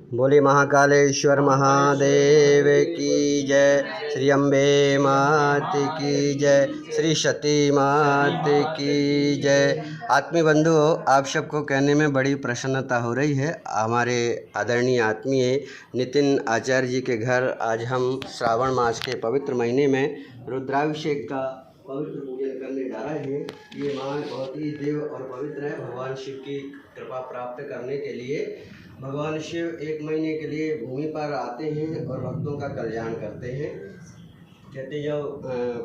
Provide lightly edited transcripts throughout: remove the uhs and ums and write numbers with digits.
बोले महाकालेश्वर महादेव की जय। श्री अम्बे मात की जय। श्री सती मात की जय। आत्मीय बंधुओं, आप सबको कहने में बड़ी प्रसन्नता हो रही है। हमारे आदरणीय आत्मीय नितिन आचार्य जी के घर आज हम श्रावण मास के पवित्र महीने में रुद्राभिषेक का पवित्र पूजन करने जा रहे हैं। ये मार्ग बहुत ही देव और पवित्र है। भगवान शिव की कृपा प्राप्त करने के लिए भगवान शिव एक महीने के लिए भूमि पर आते हैं और भक्तों का कल्याण करते हैं। कहते जब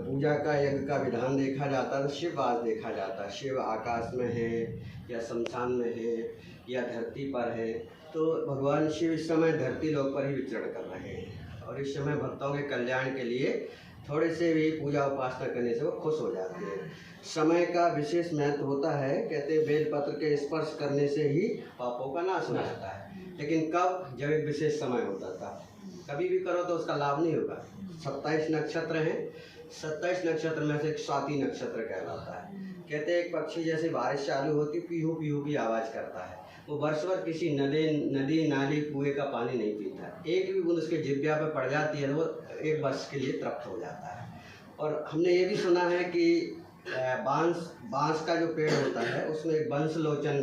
पूजा का यज्ञ का विधान देखा जाता है तो शिववास देखा जाता है। शिव आकाश में है या शमशान में है या धरती पर है, तो भगवान शिव इस समय धरती लोक पर ही विचरण कर रहे हैं और इस समय भक्तों के कल्याण के लिए थोड़े से भी पूजा उपासना करने से वो खुश हो जाते हैं। समय का विशेष महत्व होता है। कहते हैं बेलपत्र के स्पर्श करने से ही पापों का नाश हो जाता है। लेकिन कब? जब एक विशेष समय होता था। कभी भी करो तो उसका लाभ नहीं होगा। 27 नक्षत्र हैं, 27 नक्षत्र में से एक स्वाति नक्षत्र कहलाता है। कहते हैं एक पक्षी जैसे बारिश चालू होती पीहू पीहू की आवाज़ करता है। वो वर्ष भर किसी नदी नाली कुएं का पानी नहीं पीता। एक भी बूंद उसके जिब्या पर पड़ जाती है तो वो एक वर्ष के लिए तृप्त हो जाता है। और हमने ये भी सुना है कि बांस का जो पेड़ होता है उसमें एक बंसलोचन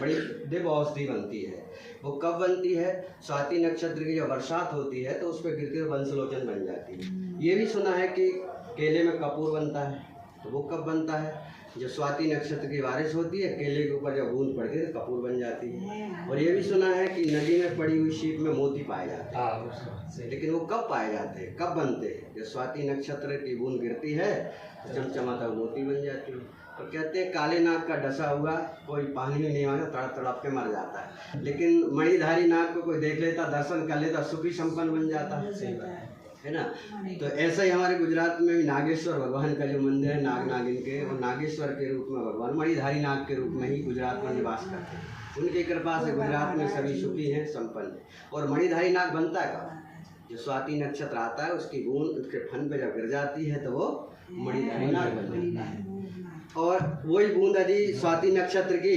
बड़ी दिव्य औषधि बनती है। वो कब बनती है? स्वाति नक्षत्र की जब बरसात होती है तो उस पर गिरकर बंसलोचन बन जाती है। ये भी सुना है कि केले में कपूर बनता है, तो वो कब बनता है? जब स्वाति नक्षत्र की बारिश होती है, केले के ऊपर जब बूंद पड़ती है तो कपूर बन जाती है। और ये भी सुना है कि नदी में पड़ी हुई सीप में मोती पाए जाते हैं। लेकिन वो कब पाए जाते हैं, कब बनते हैं? जब स्वाति नक्षत्र की बूंद गिरती है तो चमचमाता मोती बन जाती है। तो कहते हैं काले नाग का डसा हुआ कोई पानी में नहीं आया, तड़प तड़प के मर जाता है। लेकिन मणिधारी नाग को कोई देख लेता, दर्शन कर लेता, सुखी संपन्न बन जाता है ना। तो ऐसा ही हमारे गुजरात में भी नागेश्वर भगवान का जो मंदिर है नाग नागिन के, और नागेश्वर के रूप में भगवान मणिधारी नाग के रूप में ही गुजरात में निवास करते हैं। उनकी कृपा से गुजरात में सभी सुखी हैं, संपन्न हैं। और मणिधारी नाग बनता है कब? जो स्वाति नक्षत्र आता है उसकी बूंद उसके फन पे जब गिर जाती है तो वो मणिधारी नाग बन जाता है। और वही बूंद यदि स्वाति नक्षत्र की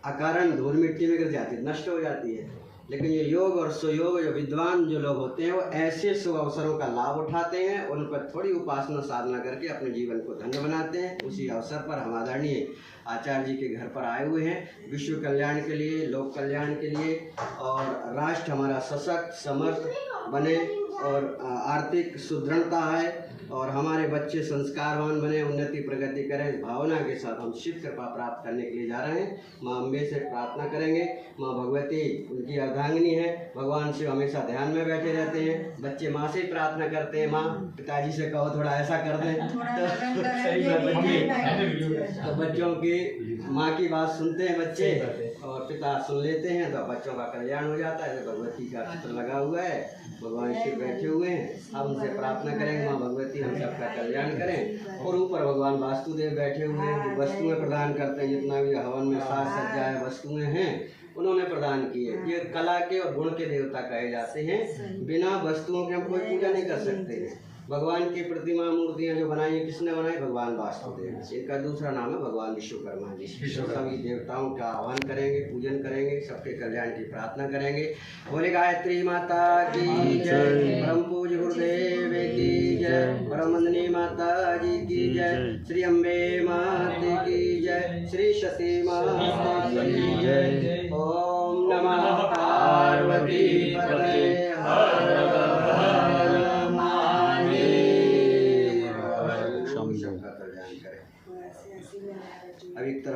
अकारण धूल मिट्टी में गिर जाती है, नष्ट हो जाती है। लेकिन ये योग और सुयोग जो विद्वान जो लोग होते हैं वो ऐसे शुभ अवसरों का लाभ उठाते हैं, उन पर थोड़ी उपासना साधना करके अपने जीवन को धन्य बनाते हैं। उसी अवसर पर हम आदरणीय आचार्य जी के घर पर आए हुए हैं विश्व कल्याण के लिए, लोक कल्याण के लिए, और राष्ट्र हमारा सशक्त समर्थ बने और आर्थिक सुदृढ़ता है और हमारे बच्चे संस्कारवान बने, उन्नति प्रगति करें। इस भावना के साथ हम शिव कृपा प्राप्त करने के लिए जा रहे हैं। माँ अम्बे से प्रार्थना करेंगे। माँ भगवती उनकी अर्धांगिनी है। भगवान शिव हमेशा ध्यान में बैठे रहते हैं। बच्चे माँ से ही प्रार्थना करते हैं, माँ पिताजी से कहो थोड़ा ऐसा कर दें, तो बच्चों की माँ की बात सुनते हैं बच्चे और पिता सुन लेते हैं तो बच्चों का कल्याण हो जाता है। भगवती का चित्र लगा हुआ है, भगवान शिव बैठे हुए हैं। हम उनसे प्रार्थना करेंगे माँ भगवती हम सबका कल्याण करें। और ऊपर भगवान वास्तुदेव बैठे हुए हैं जो वस्तुएं प्रदान करते हैं। जितना भी हवन में साज सज्जाएं वस्तुएं हैं उन्होंने प्रदान की है। ये कला के और गुण के देवता कहे जाते हैं। बिना वस्तुओं के हम कोई पूजा नहीं कर सकते हैं। भगवान की प्रतिमा मूर्तियाँ जो बनाई है किसने बनाई? भगवान वास्तुदेव। इनका दूसरा नाम है भगवान विश्वकर्मा जी। सभी देवताओं का आह्वान करेंगे, पूजन करेंगे, सबके कल्याण की प्रार्थना करेंगे। बोले गायत्री माता की जय, परम पूज्य गुरुदेव की जय, परम वंदनीय माता जी की जय, श्री अम्बे माता की जय, श्री सती माता की जय। ओम नमः पार्वती पतये हर सबका कल्याण करें। अब एक तरफ